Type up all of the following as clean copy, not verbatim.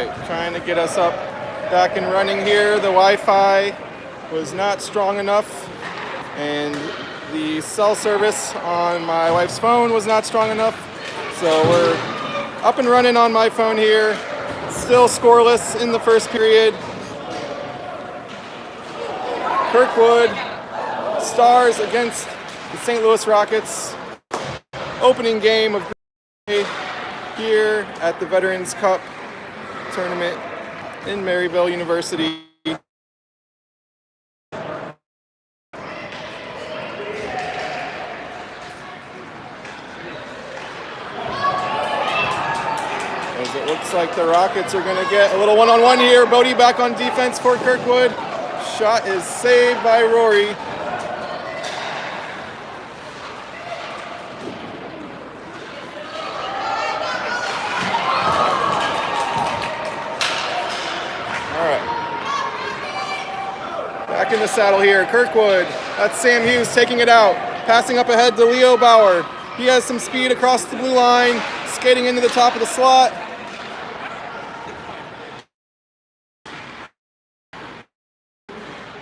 right, trying to get us up back and running here. The Wi-Fi was not strong enough, and the cell service on my wife's phone was not strong enough. So we're up and running on my phone here. Still scoreless in the first period. Kirkwood Stars against the St. Louis Rockets. Opening game of here at the Veterans Cup tournament in Maryville University. As it looks like the Rockets are going to get a little one-on-one here. Bodie back on defense for Kirkwood. Shot is saved by Rory. Back in the saddle here, Kirkwood. That's Sam Hughes taking it out. Passing up ahead to Leo Bauer. He has some speed across the blue line, skating into the top of the slot.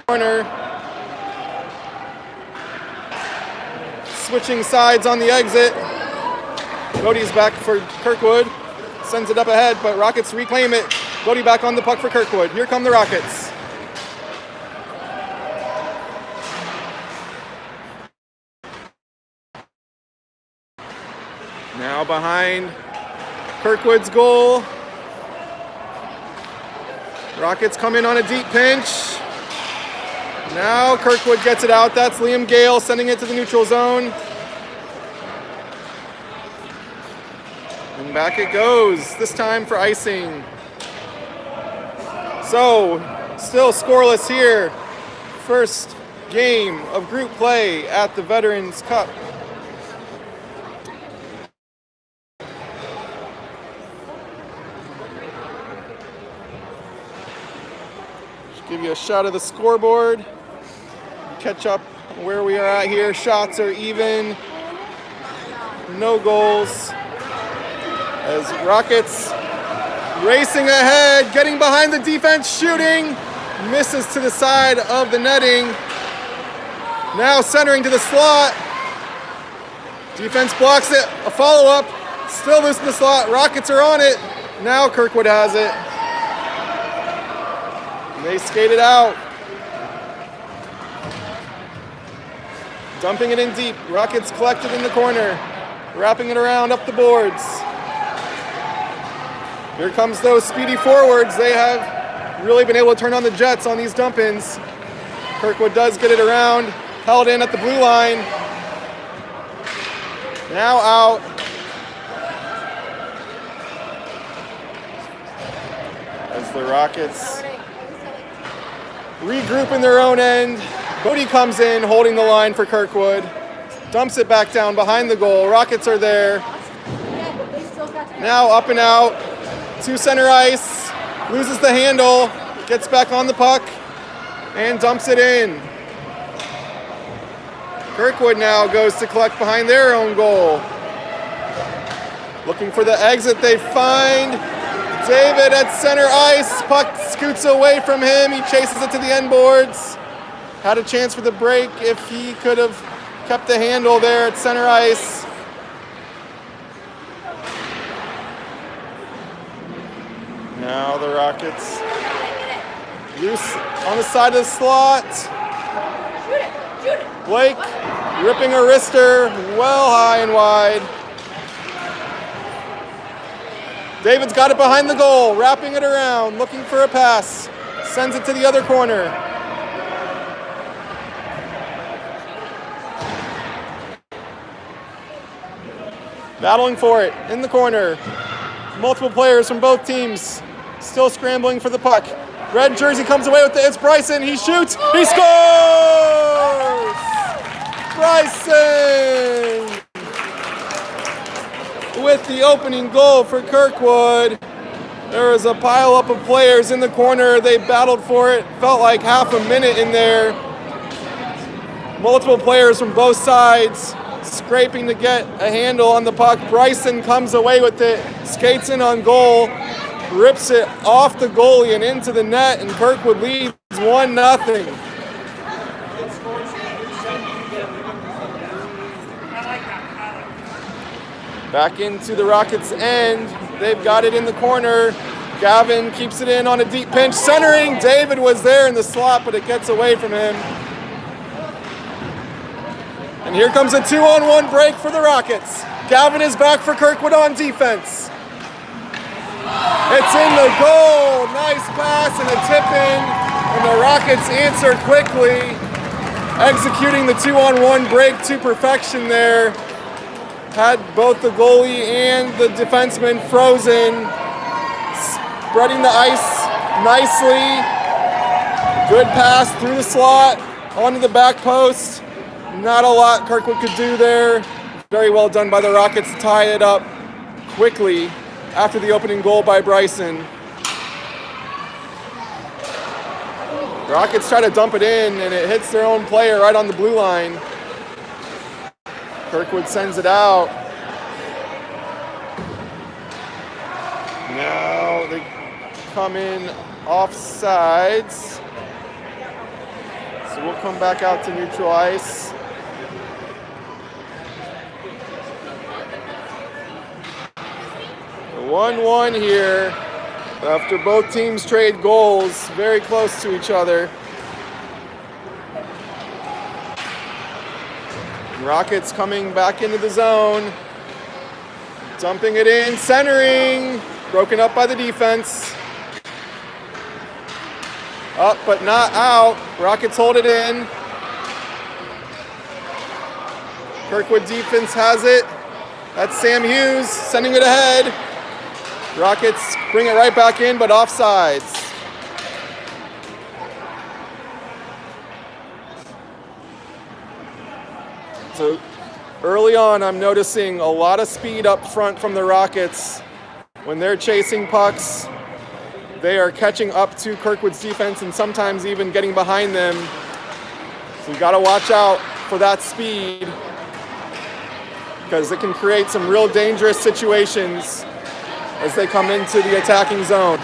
Corner. Switching sides on the exit. Bodie's back for Kirkwood. Sends it up ahead, but Rockets reclaim it. Bodie back on the puck for Kirkwood. Here come the Rockets. Now behind Kirkwood's goal. Rockets come in on a deep pinch. Now Kirkwood gets it out. That's Liam Gale sending it to the neutral zone. And back it goes, this time for icing. So, still scoreless here. First game of group play at the Veterans Cup. Give you a shot of the scoreboard. Catch up where we are at here. Shots are even. No goals. As Rockets racing ahead, getting behind the defense, shooting. Misses to the side of the netting. Now centering to the slot. Defense blocks it. A follow-up. Still loose in the slot. Rockets are on it. Now Kirkwood has it. They skate it out. Dumping it in deep. Rockets collected in the corner. Wrapping it around up the boards. Here comes those speedy forwards. They have really been able to turn on the jets on these dump-ins. Kirkwood does get it around. Held in at the blue line. Now out. As the Rockets regroup in their own end. Bodie comes in, holding the line for Kirkwood. Dumps it back down behind the goal. Rockets are there. Now up and out to center ice. Loses the handle. Gets back on the puck and dumps it in. Kirkwood now goes to collect behind their own goal. Looking for the exit. They find David at center ice. Puck scoots away from him. He chases it to the end boards. Had a chance for the break if he could have kept the handle there at center ice. Now the Rockets loose on the side of the slot. Blake ripping a wrister well high and wide. David's got it behind the goal, wrapping it around, looking for a pass. Sends it to the other corner. Battling for it in the corner. Multiple players from both teams still scrambling for the puck. Red jersey comes away with it. It's Bryson. He shoots. He scores! Bryson with the opening goal for Kirkwood. There was a pileup of players in the corner. They battled for it. Felt like half a minute in there. Multiple players from both sides scraping to get a handle on the puck. Bryson comes away with it, skates in on goal, rips it off the goalie and into the net, and Kirkwood leads 1-0. Back into the Rockets' end. They've got it in the corner. Gavin keeps it in on a deep pinch. Centering. David was there in the slot, but it gets away from him. And here comes a 2-on-1 break for the Rockets. Gavin is back for Kirkwood on defense. It's in the goal. Nice pass and a tip in. And the Rockets answer quickly, executing the 2-on-1 break to perfection there. Had both the goalie and the defenseman frozen, spreading the ice nicely. Good pass through the slot, onto the back post. Not a lot Kirkwood could do there. Very well done by the Rockets to tie it up quickly after the opening goal by Bryson. Rockets try to dump it in, and it hits their own player right on the blue line. Kirkwood sends it out. Now they come in offsides. So we'll come back out to neutral ice. The 1-1 here after both teams trade goals, very close to each other. Rockets coming back into the zone, dumping it in, centering, broken up by the defense. Up but not out. Rockets hold it in. Kirkwood defense has it. That's Sam Hughes sending it ahead. Rockets bring it right back in, but offsides. So early on, I'm noticing a lot of speed up front from the Rockets. When they're chasing pucks, they are catching up to Kirkwood's defense and sometimes even getting behind them. So you gotta watch out for that speed because it can create some real dangerous situations as they come into the attacking zone.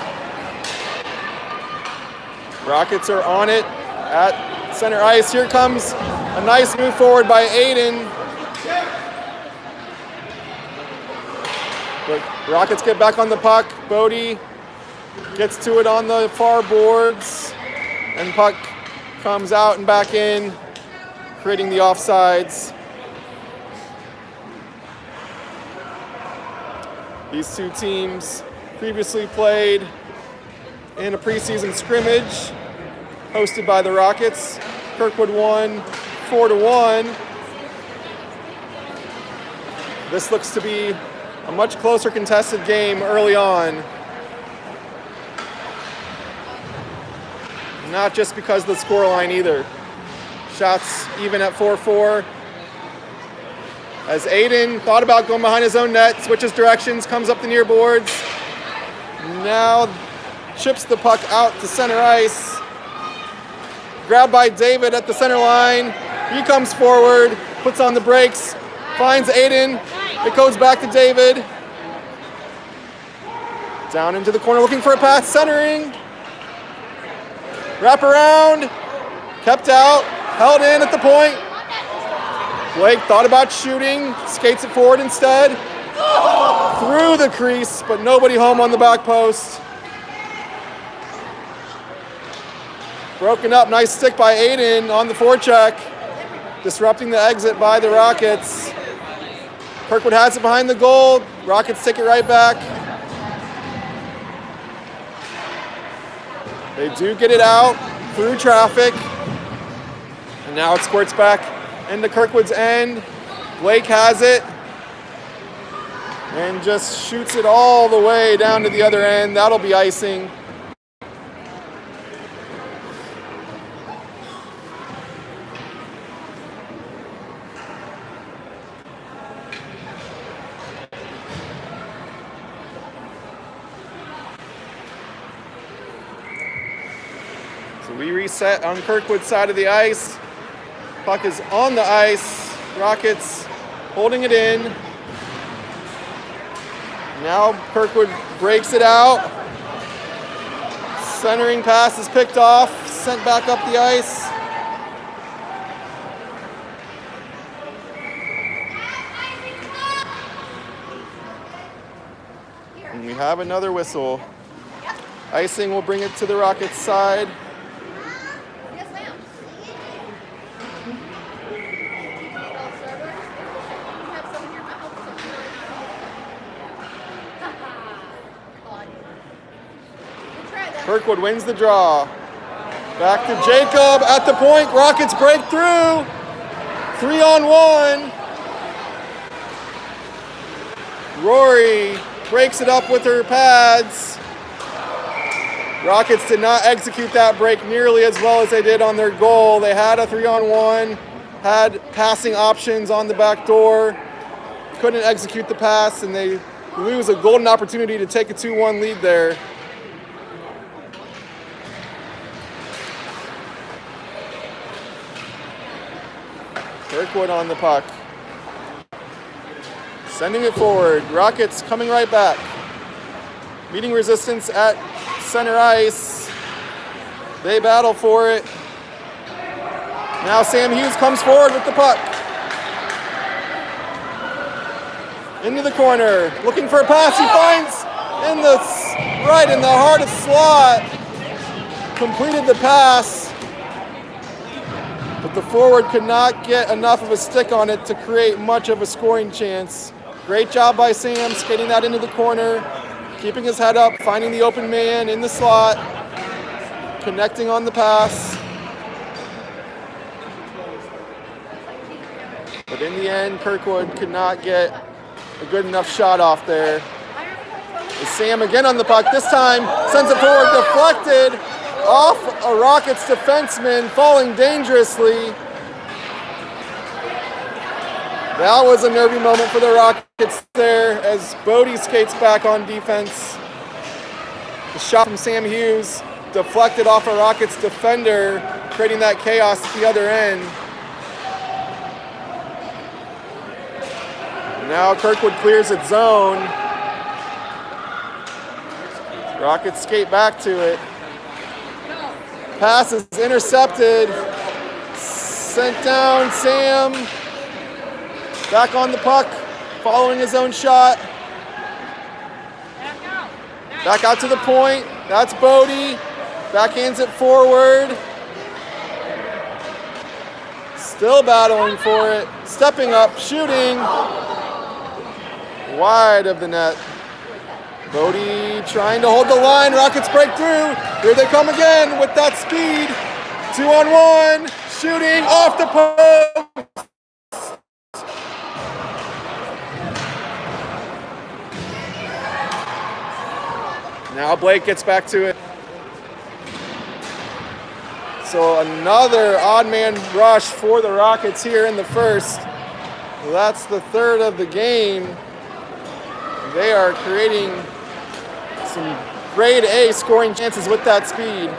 Rockets are on it at center ice. Here comes a nice move forward by Aiden. But Rockets get back on the puck. Bodie gets to it on the far boards. And puck comes out and back in, creating the offsides. These two teams previously played in a preseason scrimmage hosted by the Rockets. Kirkwood won 4-1. This looks to be a much closer contested game early on. Not just because of the scoreline either. Shots even at 4-4. As Aiden thought about going behind his own net, switches directions, comes up the near boards. Now chips the puck out to center ice. Grabbed by David at the center line. He comes forward, puts on the brakes, finds Aiden. It goes back to David. Down into the corner looking for a pass, centering. Wrap around, kept out, held in at the point. Blake thought about shooting, skates it forward instead. Through the crease, but nobody home on the back post. Broken up, nice stick by Aiden on the forecheck, disrupting the exit by the Rockets. Kirkwood has it behind the goal. Rockets take it right back. They do get it out through traffic. And now it squirts back into Kirkwood's end. Blake has it. And just shoots it all the way down to the other end. That'll be icing. So we reset on Kirkwood's side of the ice. Puck is on the ice. Rockets holding it in. Now Kirkwood breaks it out. Centering pass is picked off, sent back up the ice. And we have another whistle. Icing will bring it to the Rockets' side. Yes, ma'am. Kirkwood wins the draw. Back to Jacob at the point. Rockets break through. 3-on-1. Rory breaks it up with her pads. Rockets did not execute that break nearly as well as they did on their goal. They had a 3-on-1, had passing options on the back door, couldn't execute the pass, and they lose a golden opportunity to take a 2-1 lead there. Kirkwood on the puck. Sending it forward. Rockets coming right back. Meeting resistance at center ice. They battle for it. Now Sam Hughes comes forward with the puck. Into the corner. Looking for a pass. He finds right in the heart of slot. Completed the pass. But the forward could not get enough of a stick on it to create much of a scoring chance. Great job by Sam, skating that into the corner, keeping his head up, finding the open man in the slot, connecting on the pass. But in the end, Kirkwood could not get a good enough shot off there. As Sam again on the puck, this time sends it forward, deflected off a Rockets defenseman, falling dangerously. That was a nervy moment for the Rockets there as Bodie skates back on defense. The shot from Sam Hughes deflected off a Rockets defender, creating that chaos at the other end. Now Kirkwood clears its zone. Rockets skate back to it. Pass is intercepted. Sent down, Sam. Back on the puck, following his own shot. Back out to the point. That's Bodie. Backhands it forward. Still battling for it. Stepping up, shooting. Wide of the net. Bodie trying to hold the line. Rockets break through. Here they come again with that speed. 2-on-1. Shooting off the post. Now Blake gets back to it. So another odd man rush for the Rockets here in the first. That's the third of the game. They are creating some grade A scoring chances with that speed.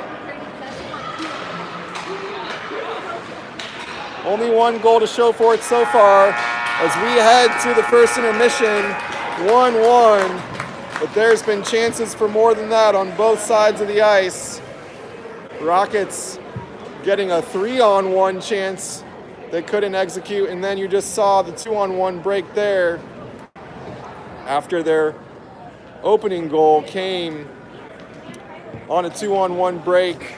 Only one goal to show for it so far as we head to the first intermission, 1-1. But there's been chances for more than that on both sides of the ice. Rockets getting a 3-on-1 chance they couldn't execute, and then you just saw the 2-on-1 break there after their opening goal came on a 2-on-1 break.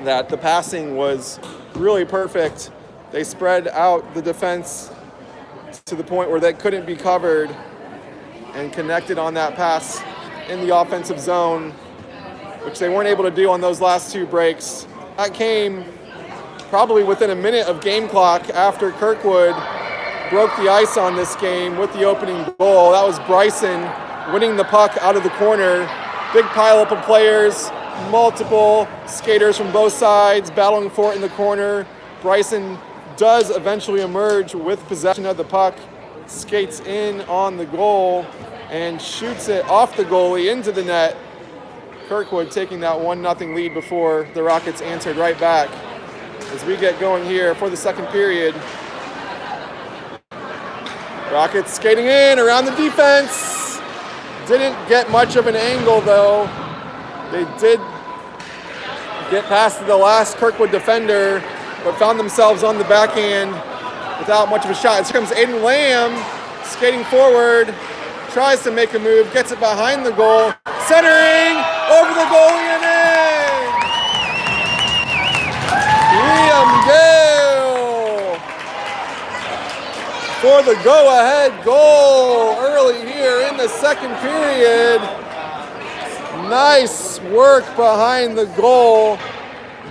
That the passing was really perfect. They spread out the defense to the point where they couldn't be covered and connected on that pass in the offensive zone, which they weren't able to do on those last two breaks. That came probably within a minute of game clock after Kirkwood broke the ice on this game with the opening goal. That was Bryson winning the puck out of the corner. Big pileup of players, multiple skaters from both sides battling for it in the corner. Bryson does eventually emerge with possession of the puck, skates in on the goal, and shoots it off the goalie into the net. Kirkwood taking that 1-0 lead before the Rockets answered right back. As we get going here for the second period. Rockets skating in around the defense. didn't get much of an angle though. They did get past the last Kirkwood defender, but found themselves on the backhand without much of a shot. Here comes Aiden Lamb skating forward, tries to make a move, gets it behind the goal, centering over the goalie and in! Gale for the go-ahead goal early here in the second period. Nice work behind the goal.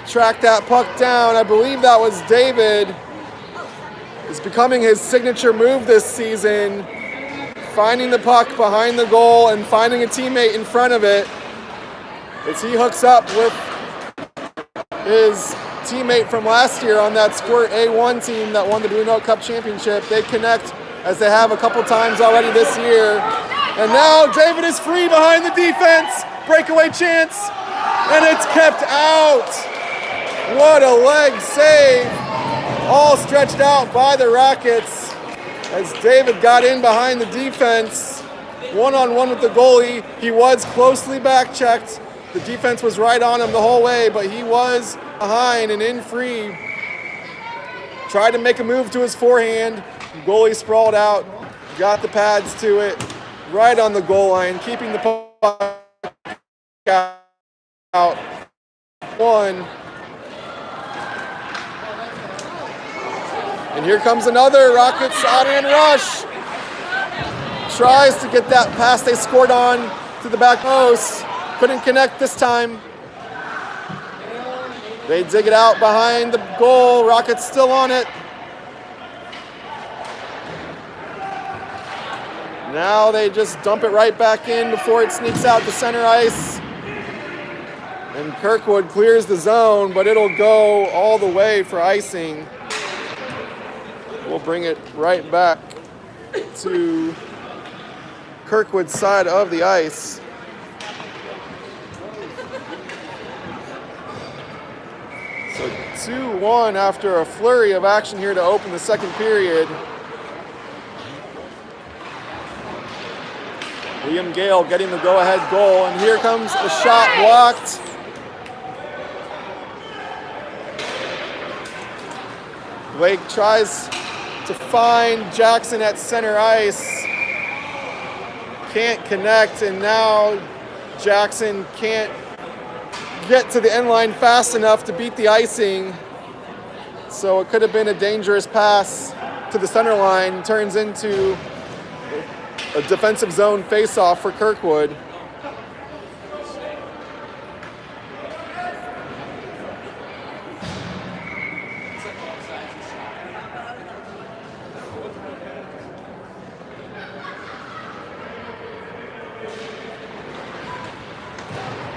Track that puck down. I believe that was David. It's becoming his signature move this season. Finding the puck behind the goal and finding a teammate in front of it. As he hooks up with his teammate from last year on that Squirt A1 team that won the Blue Note Cup Championship. They connect as they have a couple times already this year. And now David is free behind the defense. Breakaway chance, and it's kept out. What a leg save. All stretched out by the Rockets as David got in behind the defense. One-on-one with the goalie. He was closely back-checked. The defense was right on him the whole way, but he was behind and in free. Tried to make a move to his forehand. Goalie sprawled out, got the pads to it, right on the goal line, keeping the puck out. One. And here comes another Rockets out-and rush. Tries to get that pass they scored on to the back post. Couldn't connect this time. They dig it out behind the goal. Rockets still on it. Now they just dump it right back in before it sneaks out to center ice. And Kirkwood clears the zone, but it'll go all the way for icing. We'll bring it right back to Kirkwood's side of the ice. So 2-1 after a flurry of action here to open the second period. Liam Gale getting the go-ahead goal, and here comes a shot blocked. Blake tries to find Jackson at center ice. Can't connect, and now Jackson can't get to the end line fast enough to beat the icing. So it could have been a dangerous pass to the center line. Turns into a defensive zone face-off for Kirkwood.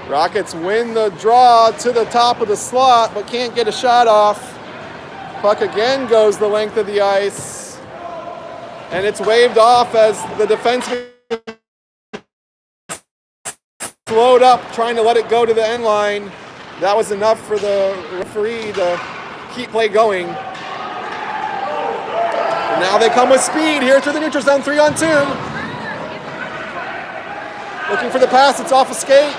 Rockets win the draw to the top of the slot, but can't get a shot off. Puck again goes the length of the ice, and it's waved off as the defenseman slowed up, trying to let it go to the end line. That was enough for the referee to keep play going. And now they come with speed here through the neutral zone, 3-on-2. Looking for the pass, it's off a skate.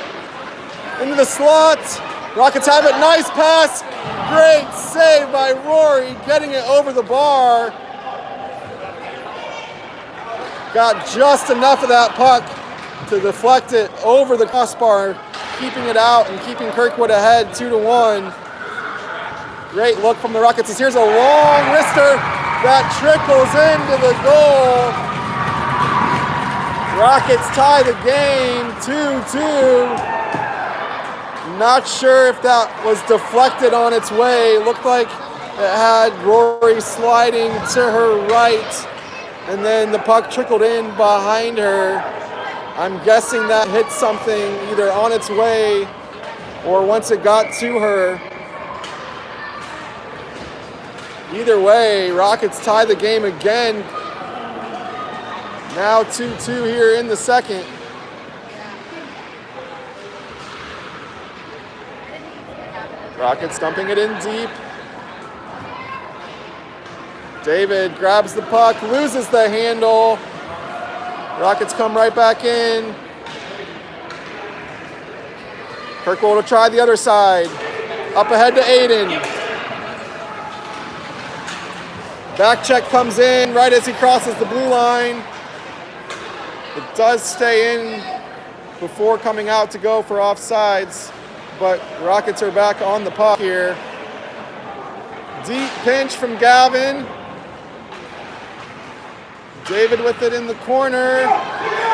Into the slot. Rockets have it. Nice pass. Great save by Rory, getting it over the bar. Got just enough of that puck to deflect it over the crossbar, keeping it out and keeping Kirkwood ahead 2-1. Great look from the Rockets. Here's a long wrister that trickles into the goal. Rockets tie the game 2-2. Not sure if that was deflected on its way. Looked like it had Rory sliding to her right, and then the puck trickled in behind her. I'm guessing that hit something either on its way or once it got to her. Either way, Rockets tie the game again. Now 2-2 here in the second. Rockets dumping it in deep. David grabs the puck, loses the handle. Rockets come right back in. Kirkwood will try the other side. Up ahead to Aiden. Back check comes in right as he crosses the blue line. It does stay in before coming out to go for offsides, but Rockets are back on the puck here. Deep pinch from Gavin. David with it in the corner.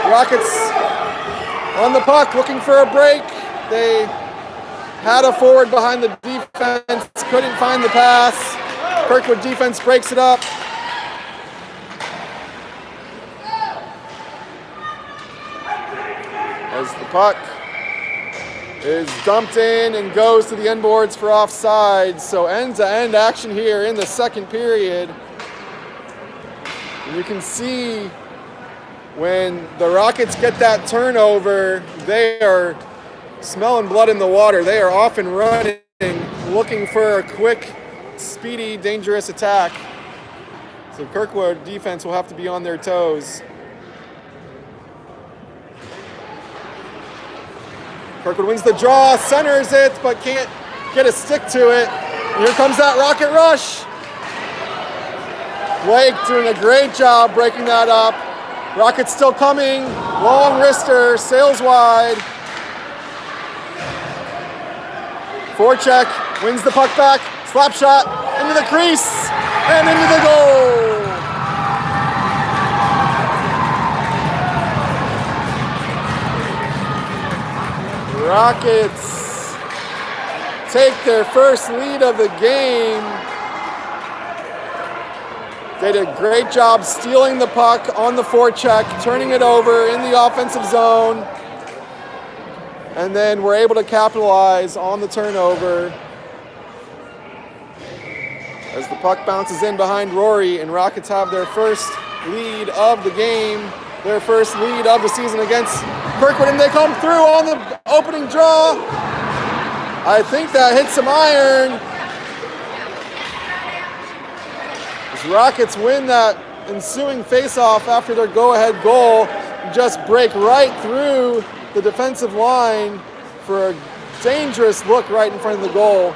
Rockets on the puck looking for a break. They had a forward behind the defense, couldn't find the pass. Kirkwood defense breaks it up. As the puck is dumped in and goes to the end boards for offsides. So end-to-end action here in the second period. And you can see when the Rockets get that turnover, they are smelling blood in the water. They are off and running, looking for a quick, speedy, dangerous attack. So Kirkwood defense will have to be on their toes. Kirkwood wins the draw, centers it, but can't get a stick to it. And here comes that Rocket rush. Blake doing a great job breaking that up. Rockets still coming. Long wrister, sails wide. Forecheck, wins the puck back. Slap shot into the crease and into the goal. Rockets take their first lead of the game. They did a great job stealing the puck on the forecheck, turning it over in the offensive zone, and then were able to capitalize on the turnover as the puck bounces in behind Rory, and Rockets have their first lead of the game, their first lead of the season against Kirkwood, and they come through on the opening draw. I think that hit some iron. As Rockets win that ensuing face-off after their go-ahead goal, just break right through the defensive line for a dangerous look right in front of the goal.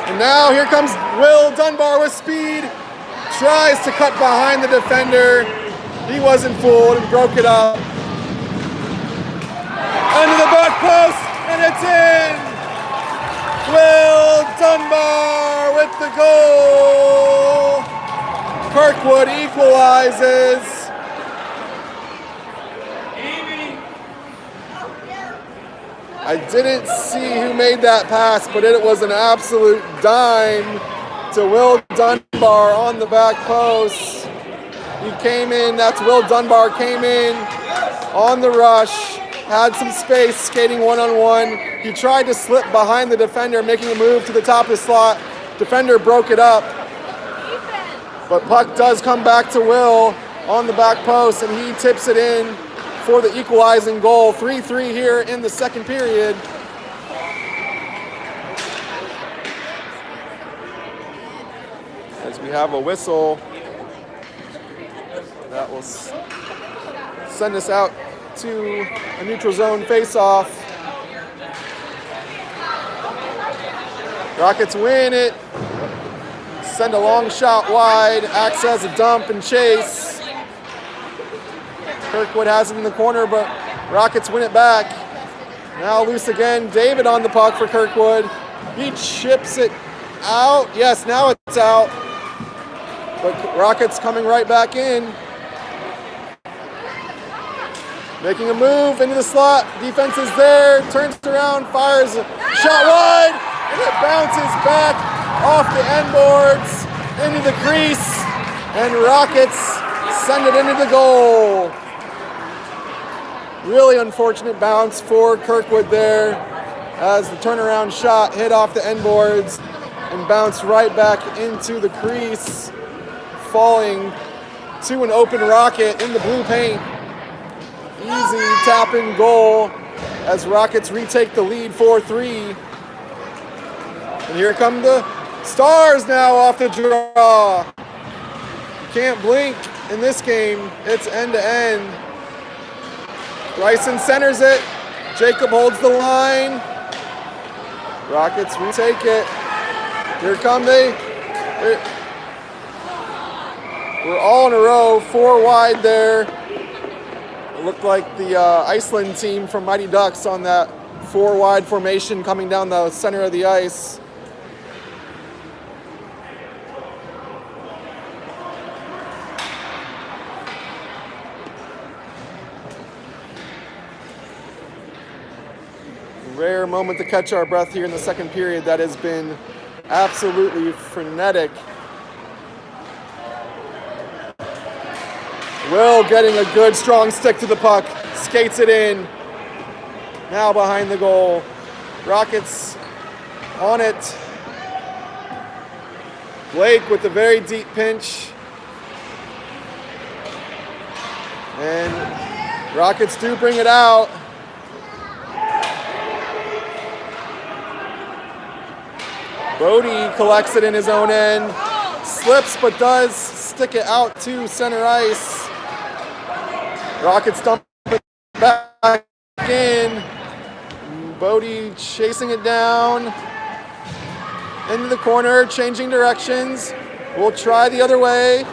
And now here comes Will Dunbar with speed, tries to cut behind the defender. He wasn't fooled and broke it up. Under the back post, and it's in! Will Dunbar with the goal! Kirkwood equalizes. I didn't see who made that pass, but it was an absolute dime to Will Dunbar on the back post. He came in, that's Will Dunbar came in on the rush, had some space, skating one-on-one. He tried to slip behind the defender, making a move to the top of the slot. Defender broke it up, but puck does come back to Will on the back post, and he tips it in for the equalizing goal. 3-3 here in the second period. As we have a whistle that will send us out to a neutral zone face-off. Rockets win it. Send a long shot wide. Acts as a dump and chase. Kirkwood has it in the corner, but Rockets win it back. Now loose again. David on the puck for Kirkwood. He chips it out. Yes, now it's out. But Rockets coming right back in. Making a move into the slot. Defense is there. Turns around, fires a shot wide, and it bounces back off the end boards into the crease, and Rockets send it into the goal. Really unfortunate bounce for Kirkwood there as the turnaround shot hit off the end boards and bounced right back into the crease, falling to an open Rocket in the blue paint. Easy tap-in goal as Rockets retake the lead 4-3. And here come the Stars now off the draw. Can't blink in this game. It's end-to-end. Bryson centers it. Jacob holds the line. Rockets retake it. Here come they. We're all in a row, 4 wide there. It looked like the Iceland team from Mighty Ducks on that 4 wide formation coming down the center of the ice. Rare moment to catch our breath here in the second period. That has been absolutely frenetic. Will getting a good strong stick to the puck, skates it in. Now behind the goal. Rockets on it. Blake with a very deep pinch. And Rockets do bring it out. Bodie collects it in his own end. Slips but does stick it out to center ice. Rockets dump it back in. Bodie chasing it down into the corner, changing directions. We'll try the other way.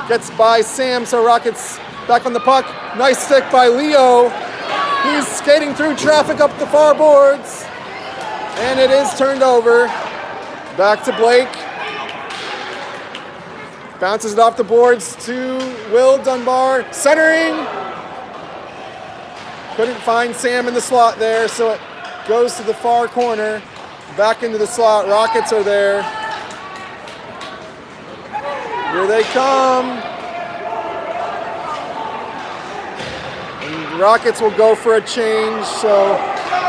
Gets by Sam, so Rockets back on the puck. Nice stick by Leo. He's skating through traffic up the far boards. And it is turned over. Back to Blake. Bounces it off the boards to Will Dunbar. Centering. Couldn't find Sam in the slot there, so it goes to the far corner. Back into the slot. Rockets are there. Here they come. And the Rockets will go for a change, so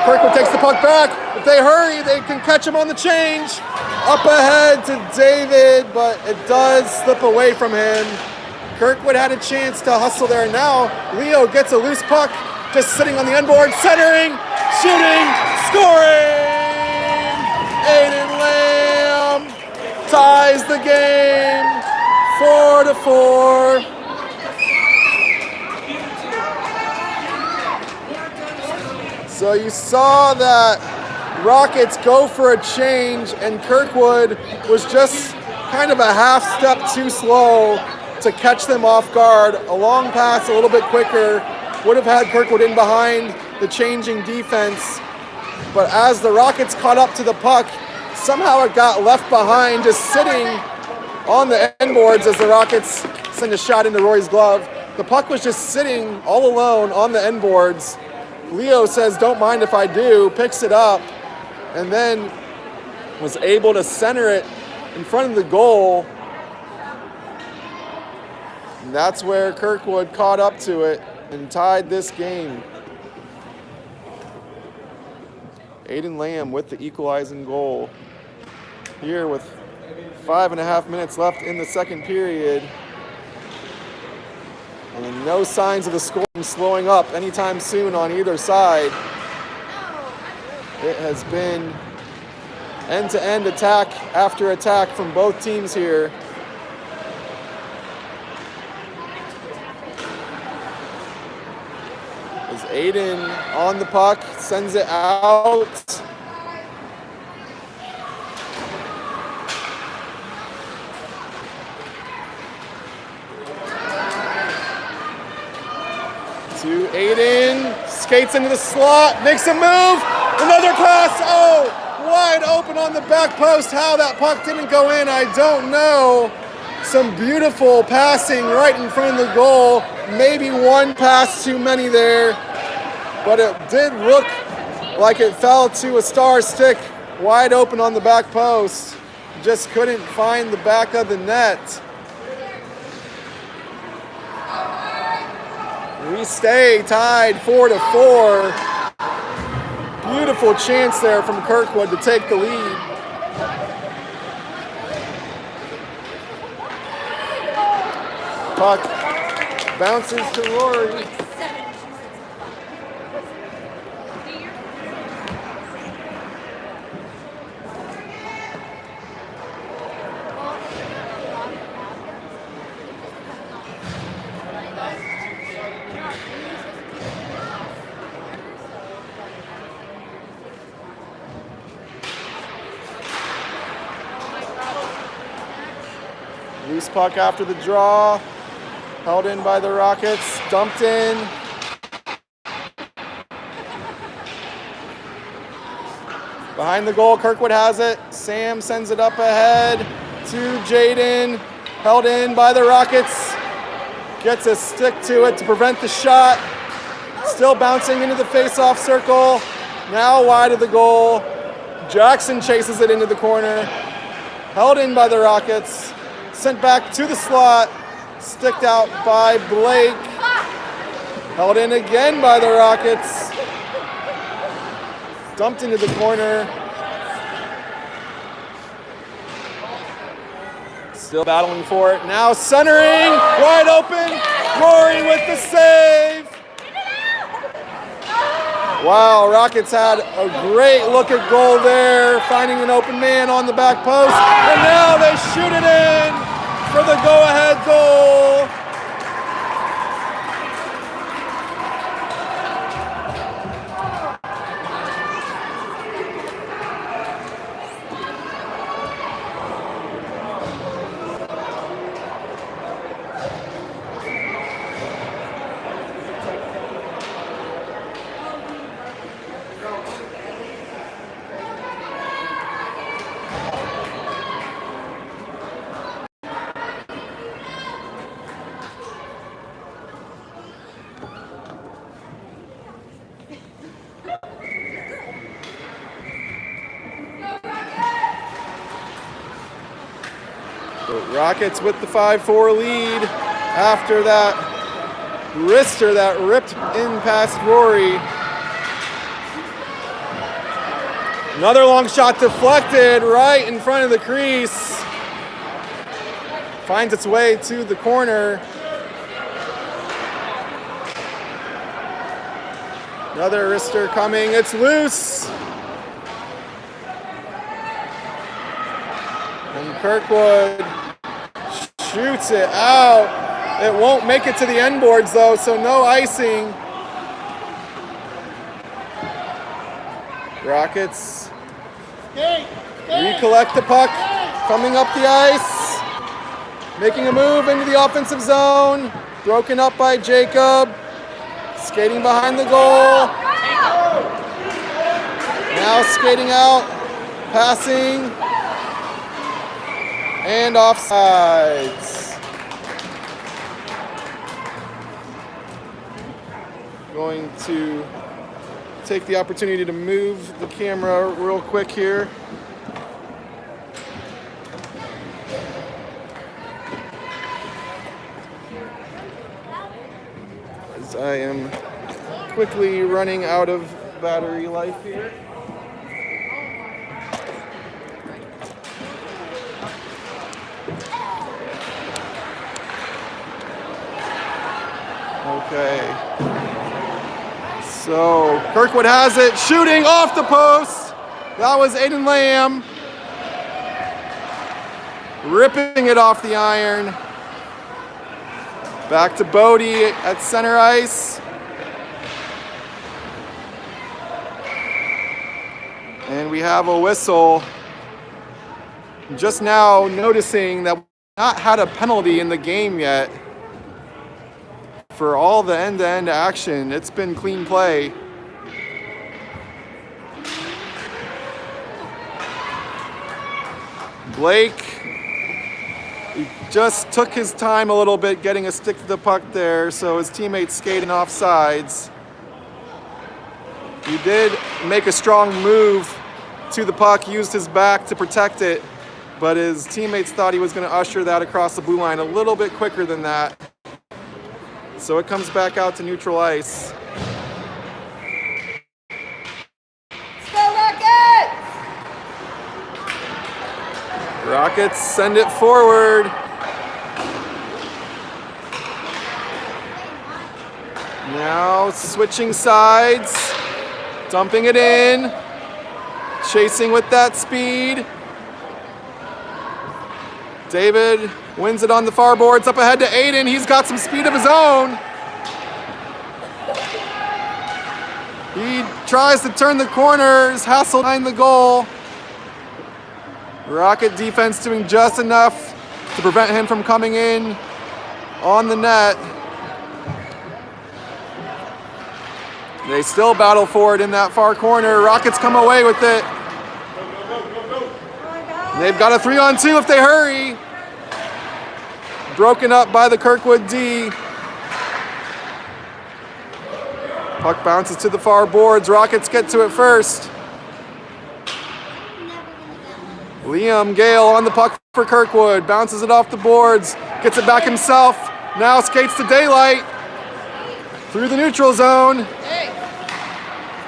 Kirkwood takes the puck back. If they hurry, they can catch him on the change. Up ahead to David, but it does slip away from him. Kirkwood had a chance to hustle there. Now Leo gets a loose puck, just sitting on the end board, centering, shooting, scoring! Aiden Lamb ties the game, 4-4. So you saw that Rockets go for a change, and Kirkwood was just kind of a half step too slow to catch them off guard. A long pass a little bit quicker would have had Kirkwood in behind the changing defense. But as the Rockets caught up to the puck, somehow it got left behind, just sitting on the end boards as the Rockets send a shot into Roy's glove. The puck was just sitting all alone on the end boards. Leo says, "Don't mind if I do," picks it up, and then was able to center it in front of the goal. And that's where Kirkwood caught up to it and tied this game. Aiden Lamb with the equalizing goal here with 5.5 minutes left in the second period. And no signs of the scoring slowing up anytime soon on either side. It has been end-to-end attack after attack from both teams here. As Aiden on the puck, sends it out. To Aiden, skates into the slot, makes a move, another pass, oh, wide open on the back post. How that puck didn't go in, I don't know. Some beautiful passing right in front of the goal. Maybe one pass too many there, but it did look like it fell to a star stick wide open on the back post. Just couldn't find the back of the net. We stay tied 4-4. Beautiful chance there from Kirkwood to take the lead. Puck bounces to Rory. Loose puck after the draw. Held in by the Rockets. Dumped in. Behind the goal, Kirkwood has it. Sam sends it up ahead to Jaden. Held in by the Rockets. Gets a stick to it to prevent the shot. Still bouncing into the face-off circle. Now wide of the goal. Jackson chases it into the corner. Held in by the Rockets. Sent back to the slot. Sticked out by Blake. Held in again by the Rockets. Dumped into the corner. Still battling for it. Now centering. Wide open. Rory with the save. Wow, Rockets had a great look at goal there, finding an open man on the back post. And now they shoot it in for the go-ahead goal. Rockets with the 5-4 lead after that wrister that ripped in past Rory. Another long shot deflected right in front of the crease. Finds its way to the corner. Another wrister coming. It's loose. And Kirkwood shoots it out. It won't make it to the end boards though, so no icing. Rockets recollect the puck, coming up the ice, making a move into the offensive zone. Broken up by Jacob, skating behind the goal. Now skating out, passing, and offsides. Going to take the opportunity to move the camera real quick here. As I am quickly running out of battery life here. Okay. So Kirkwood has it, shooting off the post. That was Aiden Lamb. Ripping it off the iron. Back to Bodie at center ice. And we have a whistle. Just now noticing that we've not had a penalty in the game yet. For all the end-to-end action, it's been clean play. Blake, he just took his time a little bit getting a stick to the puck there, so his teammates skating off sides. He did make a strong move to the puck, used his back to protect it, but his teammates thought he was going to usher that across the blue line a little bit quicker than that. So it comes back out to neutral ice. Let's go, Rockets! Rockets send it forward. Now switching sides, dumping it in, chasing with that speed. David wins it on the far boards, up ahead to Aiden. He's got some speed of his own. He tries to turn the corners, hassled behind the goal. Rocket defense doing just enough to prevent him from coming in on the net. They still battle for it in that far corner. Rockets come away with it. They've got a 3-on-2 if they hurry. Broken up by the Kirkwood D. Puck bounces to the far boards. Rockets get to it first. Liam Gale on the puck for Kirkwood. Bounces it off the boards. Gets it back himself. Now skates to daylight. Through the neutral zone.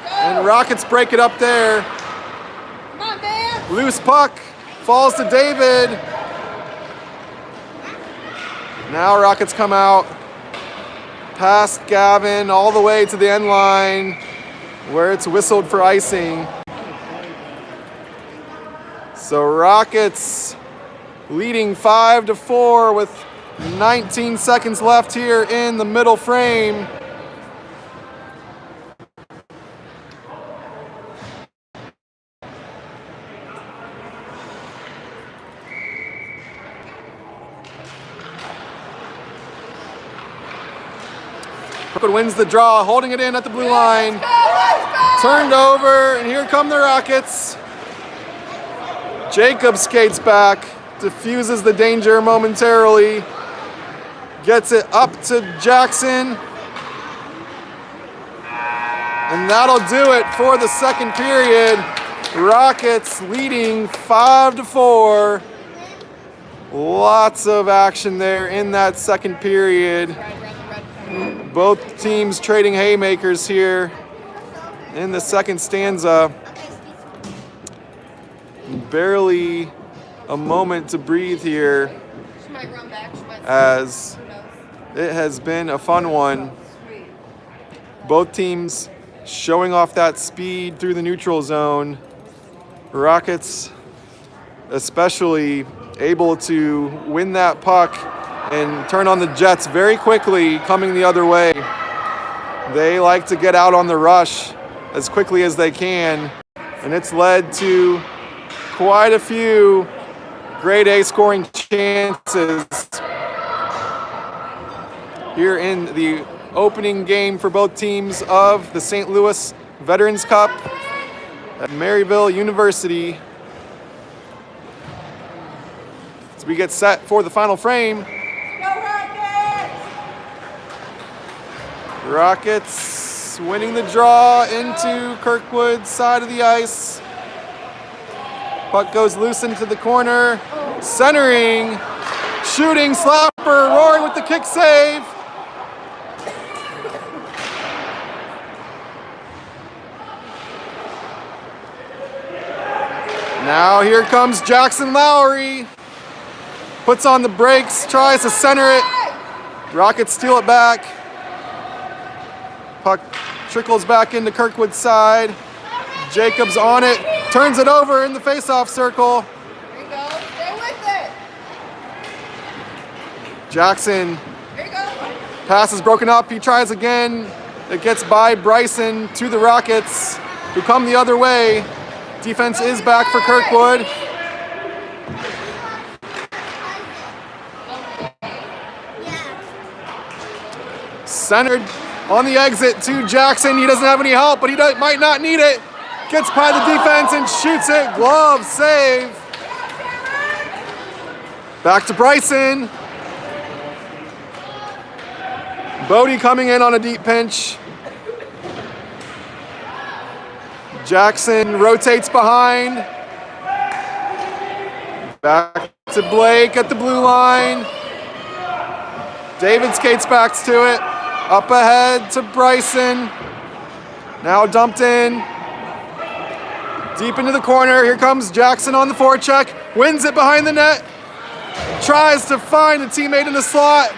And Rockets break it up there. Come on, man. Loose puck. Falls to David. Now Rockets come out. Past Gavin all the way to the end line where it's whistled for icing. So Rockets leading 5-4 with 19 seconds left here in the middle frame. Kirkwood wins the draw, holding it in at the blue line. Turned over, and here come the Rockets. Jacob skates back, diffuses the danger momentarily, gets it up to Jackson. And that'll do it for the second period. Rockets leading 5-4. Lots of action there in that second period. Both teams trading haymakers here in the second stanza. Barely a moment to breathe here, as it has been a fun one. Both teams showing off that speed through the neutral zone. Rockets especially able to win that puck and turn on the Jets very quickly coming the other way. They like to get out on the rush as quickly as they can, and it's led to quite a few grade A scoring chances here in the opening game for both teams of the St. Louis Veterans Cup at Maryville University. As we get set for the final frame. Rockets winning the draw into Kirkwood's side of the ice. Puck goes loose into the corner. Centering, shooting, slapper, roaring with the kick save. Now here comes Jackson Lowry. Puts on the brakes, tries to center it. Rockets steal it back. Puck trickles back into Kirkwood's side. Jacobs on it, turns it over in the faceoff circle. There you go. Stay with it. Jackson. There you go. Pass is broken up. He tries again. It gets by Bryson to the Rockets, who come the other way. Defense is back for Kirkwood. Centered on the exit to Jackson. He doesn't have any help, but he might not need it. Gets by the defense and shoots it. Glove save. Back to Bryson. Bodie coming in on a deep pinch. Jackson rotates behind. Back to Blake at the blue line. David skates back to it. Up ahead to Bryson. Now dumped in. Deep into the corner. Here comes Jackson on the forecheck. Wins it behind the net. Tries to find a teammate in the slot.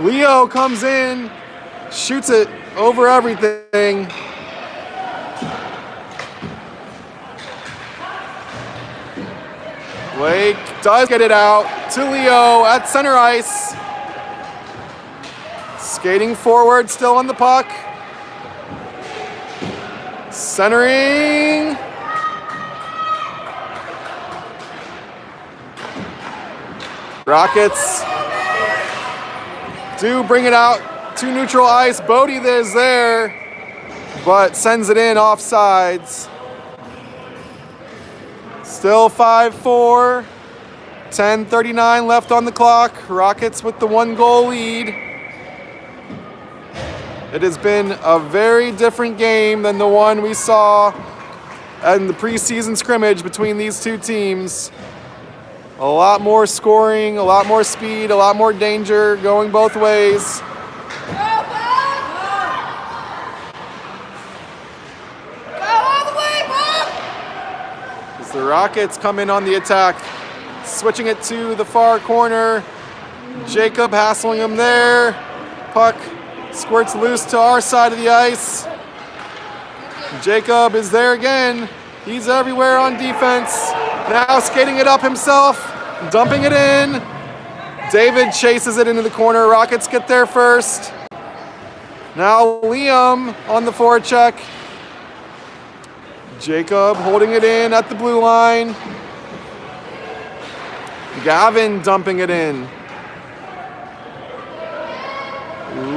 Leo comes in. Shoots it over everything. Blake does get it out to Leo at center ice. Skating forward, still on the puck. Centering. Rockets do bring it out to neutral ice. Bodie is there, but sends it in offsides. Still 5-4, 10:39 left on the clock. Rockets with the 1-goal lead. It has been a very different game than the one we saw in the preseason scrimmage between these two teams. A lot more scoring, a lot more speed, a lot more danger going both ways. As the Rockets come in on the attack, switching it to the far corner. Jacob hassling him there. Puck squirts loose to our side of the ice. Jacob is there again. He's everywhere on defense. Now skating it up himself, dumping it in. David chases it into the corner. Rockets get there first. Now Liam on the forecheck. Jacob holding it in at the blue line. Gavin dumping it in.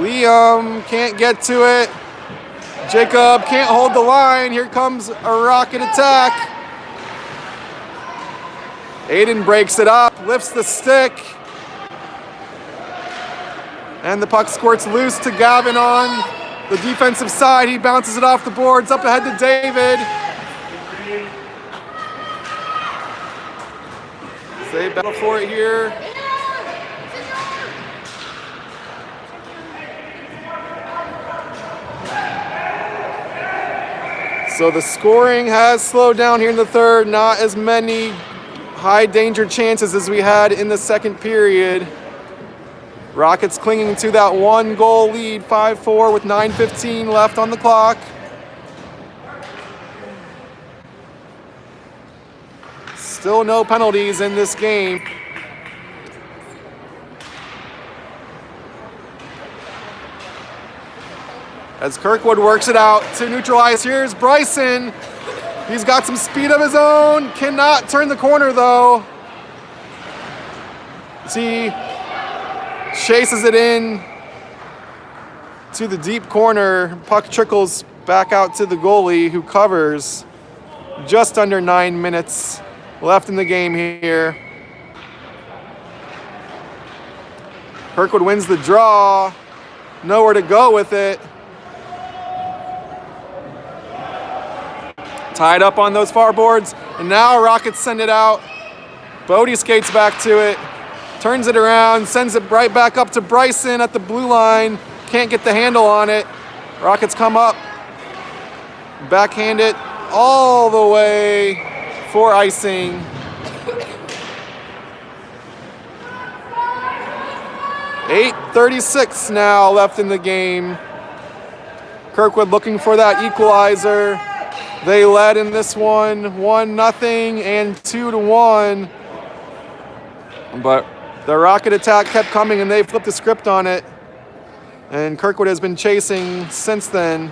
Liam can't get to it. Jacob can't hold the line. Here comes a Rocket attack. Aiden breaks it up, lifts the stick. And the puck squirts loose to Gavin on the defensive side. He bounces it off the boards, up ahead to David. They battle for it here. So the scoring has slowed down here in the third. Not as many high danger chances as we had in the second period. Rockets clinging to that 1-goal lead, 5-4 with 9:15 left on the clock. Still no penalties in this game. As Kirkwood works it out to neutral ice, here's Bryson. He's got some speed of his own. Cannot turn the corner though. As he chases it in to the deep corner. Puck trickles back out to the goalie who covers. Just under 9 minutes left in the game here. Kirkwood wins the draw. Nowhere to go with it. Tied up on those far boards, and now Rockets send it out. Bodie skates back to it, turns it around, sends it right back up to Bryson at the blue line. Can't get the handle on it. Rockets come up, backhand it all the way for icing. .36 now left in the game. Kirkwood looking for that equalizer. They led in this one 1-0 and 2-1. But the Rocket attack kept coming and they flipped the script on it. And Kirkwood has been chasing since then.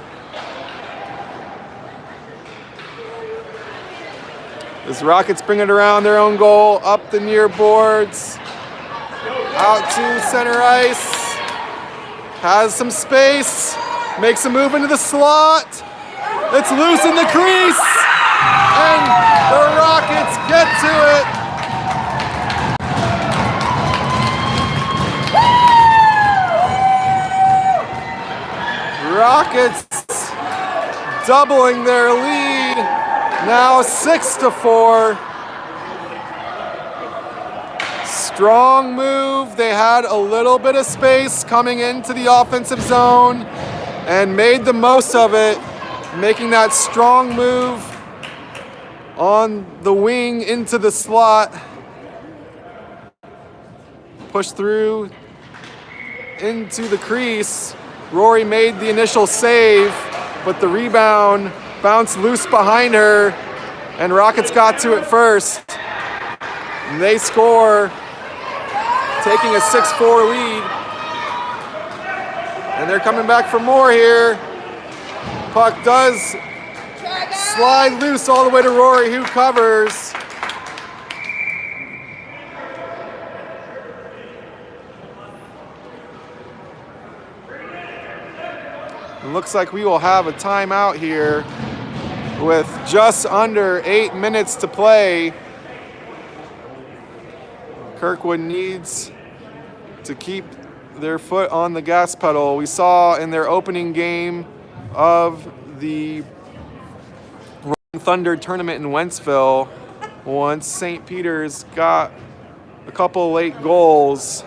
As Rockets bring it around their own goal, up the near boards, out to center ice, has some space, makes a move into the slot. It's loose in the crease, and the Rockets get to it. Rockets doubling their lead, now 6-4. Strong move. They had a little bit of space coming into the offensive zone and made the most of it, making that strong move on the wing into the slot. Push through into the crease. Rory made the initial save, but the rebound bounced loose behind her, and Rockets got to it first. And they score, taking a 6-4 lead. And they're coming back for more here. Puck does slide loose all the way to Rory, who covers. It looks like we will have a timeout here with just under 8 minutes to play. Kirkwood needs to keep their foot on the gas pedal. We saw in their opening game of the Rolling Thunder tournament in Wentzville, once St. Peter's got a couple late goals,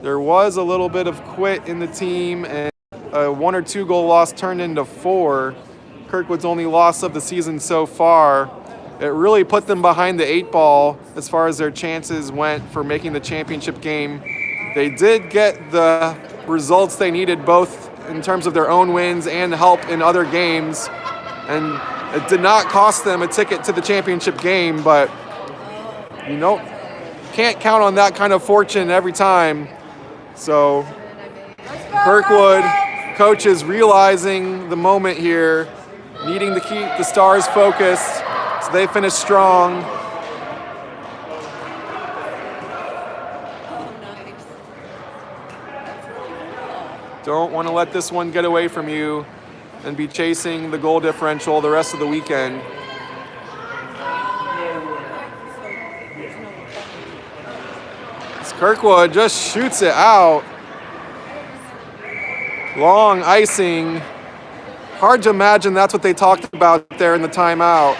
there was a little bit of quit in the team, and a 1 or 2 goal loss turned into 4. Kirkwood's only loss of the season so far. It really put them behind the 8 ball as far as their chances went for making the championship game. They did get the results they needed, both in terms of their own wins and help in other games. And it did not cost them a ticket to the championship game, but you know, can't count on that kind of fortune every time. So Kirkwood coaches realizing the moment here, needing to keep the Stars focused, so they finish strong. Don't want to let this one get away from you and be chasing the goal differential the rest of the weekend. Kirkwood just shoots it out. Long icing. Hard to imagine that's what they talked about there in the timeout.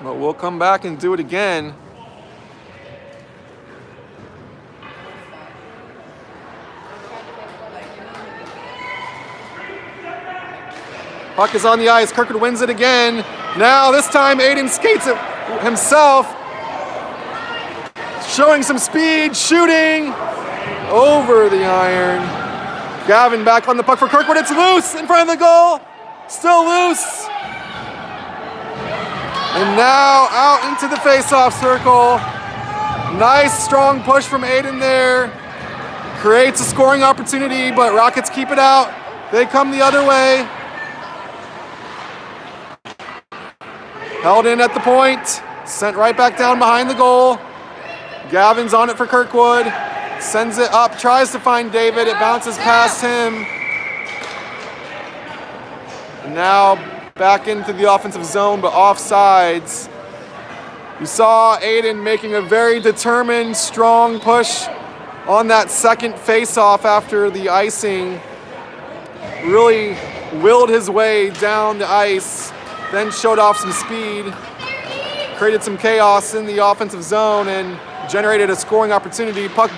But we'll come back and do it again. Puck is on the ice. Kirkwood wins it again. Now this time Aiden skates it himself. Showing some speed, shooting over the iron. Gavin back on the puck for Kirkwood. It's loose in front of the goal. Still loose. And now out into the face-off circle. Nice strong push from Aiden there. Creates a scoring opportunity, but Rockets keep it out. They come the other way. Held in at the point. Sent right back down behind the goal. Gavin's on it for Kirkwood. Sends it up, tries to find David. It bounces past him. And now back into the offensive zone, but offsides. You saw Aiden making a very determined, strong push on that second face-off after the icing. Really willed his way down the ice, then showed off some speed, created some chaos in the offensive zone, and generated a scoring opportunity. Puck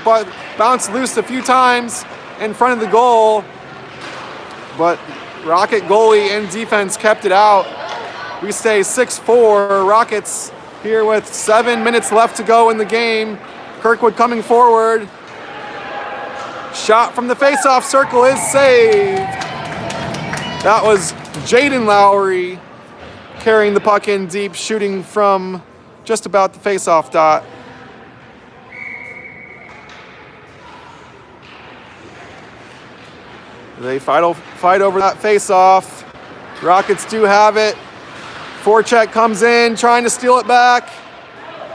bounced loose a few times in front of the goal, but Rocket goalie and defense kept it out. We stay 6-4. Rockets here with 7 minutes left to go in the game. Kirkwood coming forward. Shot from the face-off circle is saved. That was Jaden Lowry carrying the puck in deep, shooting from just about the face-off dot. They fight over that face-off. Rockets do have it. Forecheck comes in, trying to steal it back.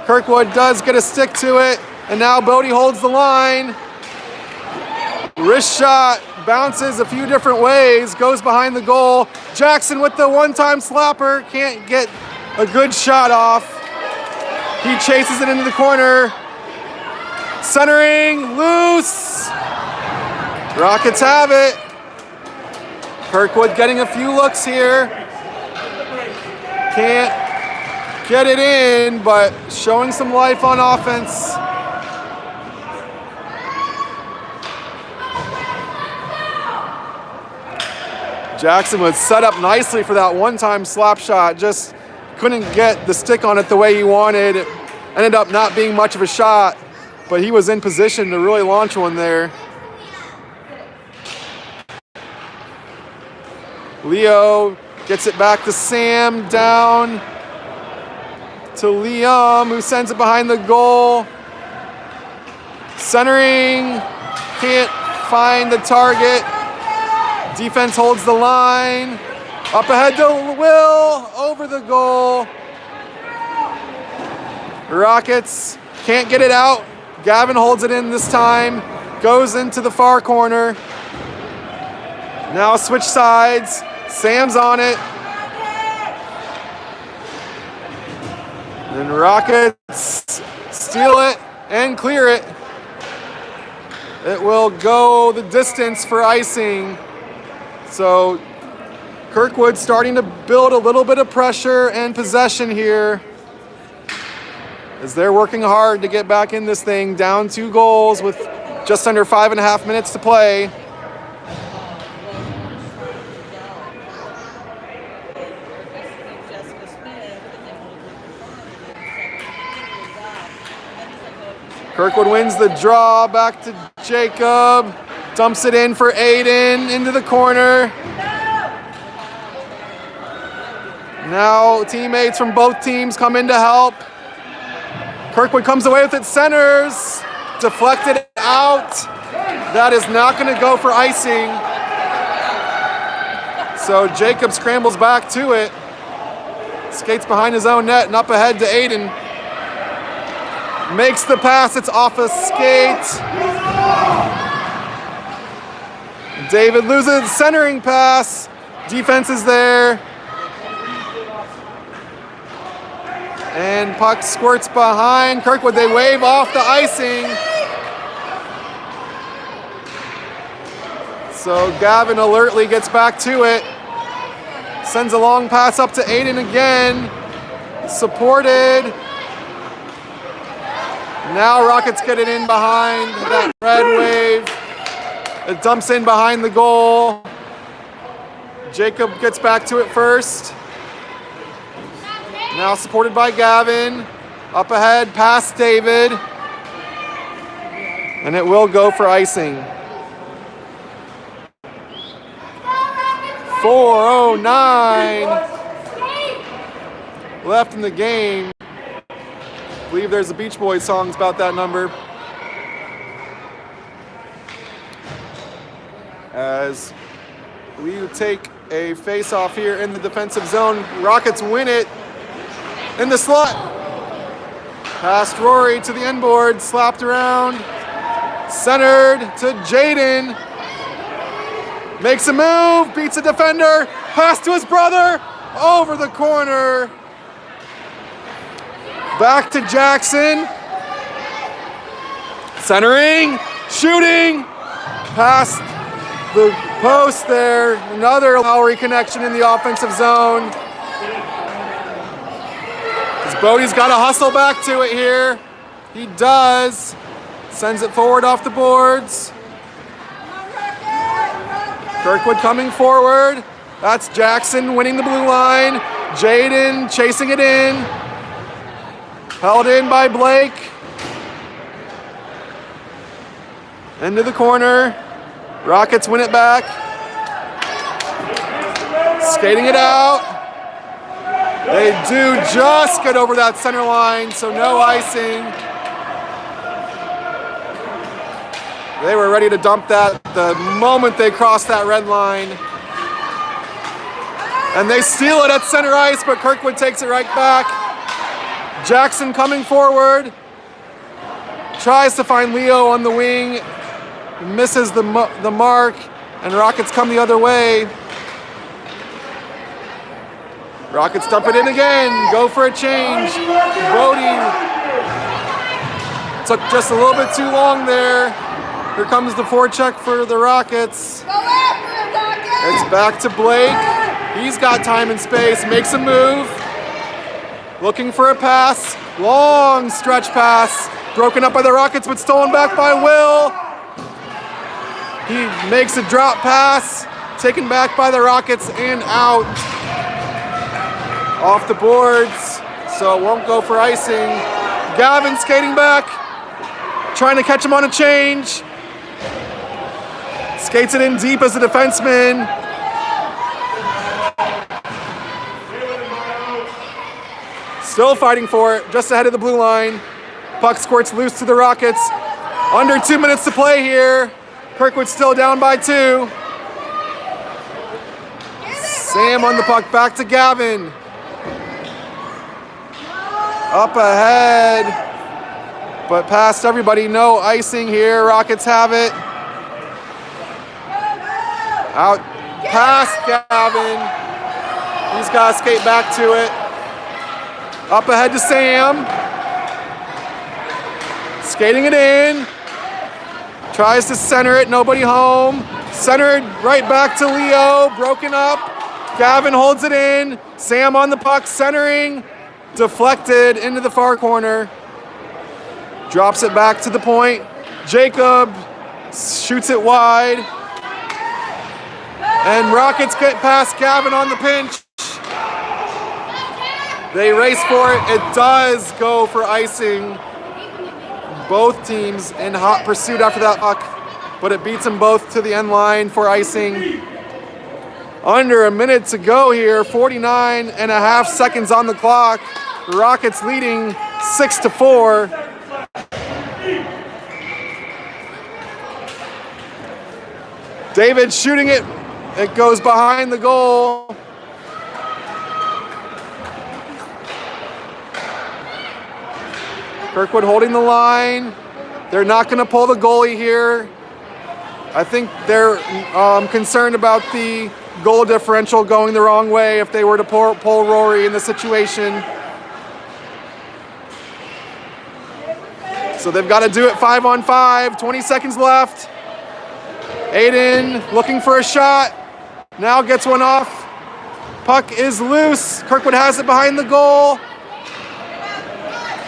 Kirkwood does get a stick to it, and now Bodie holds the line. Wrist shot, bounces a few different ways, goes behind the goal. Jackson with the one-time slapper, can't get a good shot off. He chases it into the corner. Centering, loose. Rockets have it. Kirkwood getting a few looks here. Can't get it in, but showing some life on offense. Jackson was set up nicely for that one-time slap shot. Just couldn't get the stick on it the way he wanted. It ended up not being much of a shot, but he was in position to really launch one there. Leo gets it back to Sam, down to Liam, who sends it behind the goal. Centering, can't find the target. Defense holds the line. Up ahead to Will, over the goal. Rockets can't get it out. Gavin holds it in this time. Goes into the far corner. Now switch sides. Sam's on it. And Rockets steal it and clear it. It will go the distance for icing. So Kirkwood starting to build a little bit of pressure and possession here as they're working hard to get back in this thing. Down 2 goals with just under 5.5 minutes to play. Kirkwood wins the draw, back to Jacob, dumps it in for Aiden, into the corner. Now teammates from both teams come in to help. Kirkwood comes away with it, centers, deflected out. That is not going to go for icing. So Jacob scrambles back to it, skates behind his own net and up ahead to Aiden. Makes the pass, it's off a skate. David loses centering pass. Defense is there. And puck squirts behind Kirkwood. They wave off the icing. So Gavin alertly gets back to it. Sends a long pass up to Aiden again. Supported. Now Rockets get it in behind that red wave. It dumps in behind the goal. Jacob gets back to it first. Now supported by Gavin. Up ahead, past David. And it will go for icing. 4:09 left in the game. I believe there's a Beach Boys songs about that number. As we take a face-off here in the defensive zone. Rockets win it in the slot. Past Rory to the end board, slapped around. Centered to Jaden. Makes a move, beats a defender. Pass to his brother, over the corner. Back to Jackson. Centering, shooting. Past the post there. Another Lowry connection in the offensive zone. Bodie's got to hustle back to it here. He does. Sends it forward off the boards. Kirkwood coming forward. That's Jackson winning the blue line. Jaden chasing it in. Held in by Blake. Into the corner. Rockets win it back. Skating it out. They do just get over that center line, so no icing. They were ready to dump that the moment they crossed that red line. And they steal it at center ice, but Kirkwood takes it right back. Jackson coming forward. Tries to find Leo on the wing. Misses the mark, and Rockets come the other way. Rockets dump it in again, go for a change. Bodie took just a little bit too long there. Here comes the forecheck for the Rockets. It's back to Blake. He's got time and space, makes a move. Looking for a pass, long stretch pass. Broken up by the Rockets, but stolen back by Will. He makes a drop pass, taken back by the Rockets and out. Off the boards, so it won't go for icing. Gavin skating back, trying to catch him on a change. Skates it in deep as a defenseman. Still fighting for it, just ahead of the blue line. Puck squirts loose to the Rockets. Under 2 minutes to play here. Kirkwood still down by 2. Sam on the puck, back to Gavin. up ahead, but past everybody. No icing here. Rockets have it. Out past Gavin. He's got to skate back to it. Up ahead to Sam. Skating it in. Tries to center it. Nobody home. Centered right back to Leo. Broken up. Gavin holds it in. Sam on the puck. Centering. Deflected into the far corner. Drops it back to the point. Jacob shoots it wide. And Rockets get past Gavin on the pinch. They race for it. It does go for icing. Both teams in hot pursuit after that puck, but it beats them both to the end line for icing. Under a minute to go here, 49 and a half seconds on the clock. The Rockets leading 6-4. David shooting it. It goes behind the goal. Kirkwood holding the line. They're not going to pull the goalie here. I think they're concerned about the goal differential going the wrong way if they were to pull Rory in the situation. So they've got to do it 5-on-5. 20 seconds left. Aiden looking for a shot. Now gets one off. Puck is loose. Kirkwood has it behind the goal.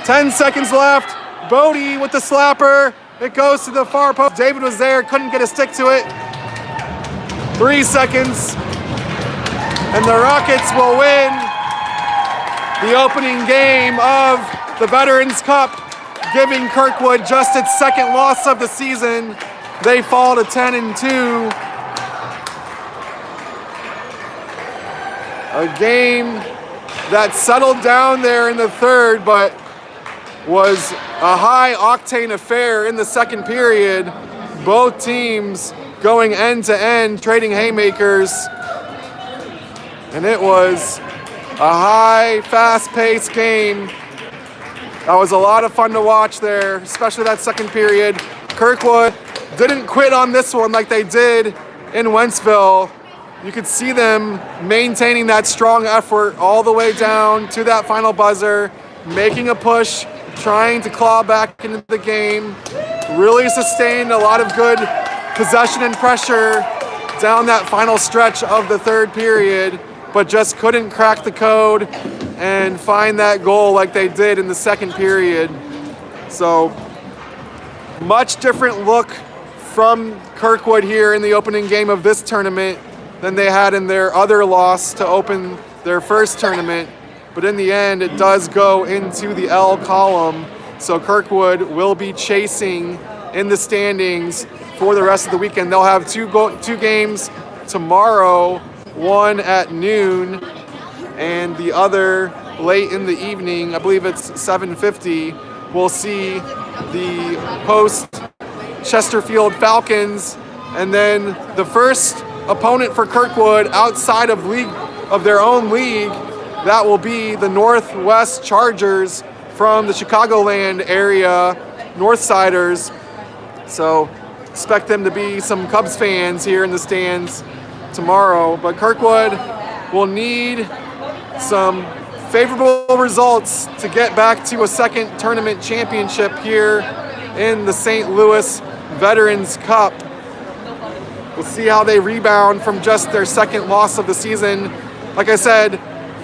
10 seconds left. Bodie with the slapper. It goes to the far post. David was there, couldn't get a stick to it. 3 seconds. And the Rockets will win the opening game of the Veterans Cup, giving Kirkwood just its second loss of the season. They fall to 10-2. A game that settled down there in the third, but was a high-octane affair in the second period. Both teams going end-to-end, trading haymakers. And it was a high, fast-paced game. That was a lot of fun to watch there, especially that second period. Kirkwood didn't quit on this one like they did in Wentzville. You could see them maintaining that strong effort all the way down to that final buzzer, making a push, trying to claw back into the game. Really sustained a lot of good possession and pressure down that final stretch of the third period, but just couldn't crack the code and find that goal like they did in the second period. So much different look from Kirkwood here in the opening game of this tournament than they had in their other loss to open their first tournament. But in the end, it does go into the L column. So Kirkwood will be chasing in the standings for the rest of the weekend. They'll have two games tomorrow, one at noon and the other late in the evening. I believe it's 7:50. We'll see the host Chesterfield Falcons, and then the first opponent for Kirkwood outside of their own league, that will be the Northwest Chargers from the Chicagoland area, Northsiders. So expect them to be some Cubs fans here in the stands tomorrow. But Kirkwood will need some favorable results to get back to a second tournament championship here in the St. Louis Veterans Cup. We'll see how they rebound from just their second loss of the season. Like I said,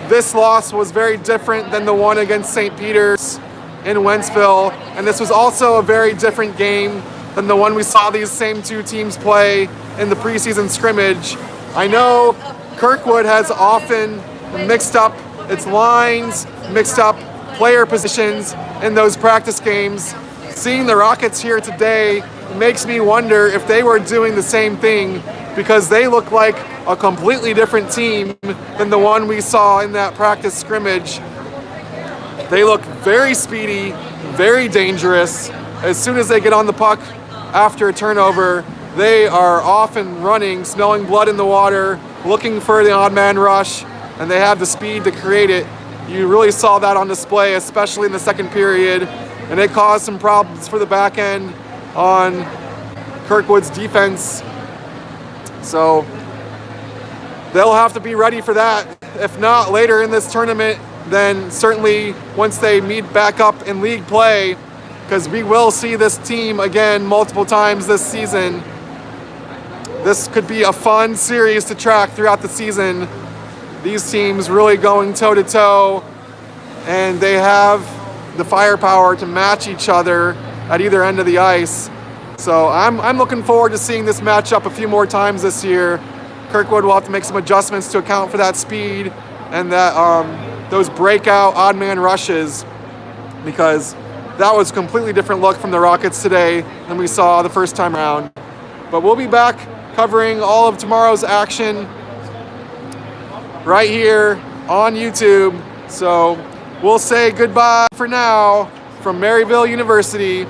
this loss was very different than the one against St. Peter's in Wentzville, and this was also a very different game than the one we saw these same two teams play in the preseason scrimmage. I know Kirkwood has often mixed up its lines, mixed up player positions in those practice games. Seeing the Rockets here today makes me wonder if they were doing the same thing, because they look like a completely different team than the one we saw in that practice scrimmage. They look very speedy, very dangerous. As soon as they get on the puck after a turnover, they are off and running, smelling blood in the water, looking for the odd man rush, and they have the speed to create it. You really saw that on display, especially in the second period, and it caused some problems for the back end on Kirkwood's defense. So they'll have to be ready for that. If not later in this tournament, then certainly once they meet back up in league play, because we will see this team again multiple times this season. This could be a fun series to track throughout the season. These teams really going toe-to-toe, and they have the firepower to match each other at either end of the ice. So I'm looking forward to seeing this matchup a few more times this year. Kirkwood will have to make some adjustments to account for that speed and that those breakout odd man rushes, because that was a completely different look from the Rockets today than we saw the first time around. But we'll be back covering all of tomorrow's action right here on YouTube. So we'll say goodbye for now from Maryville University.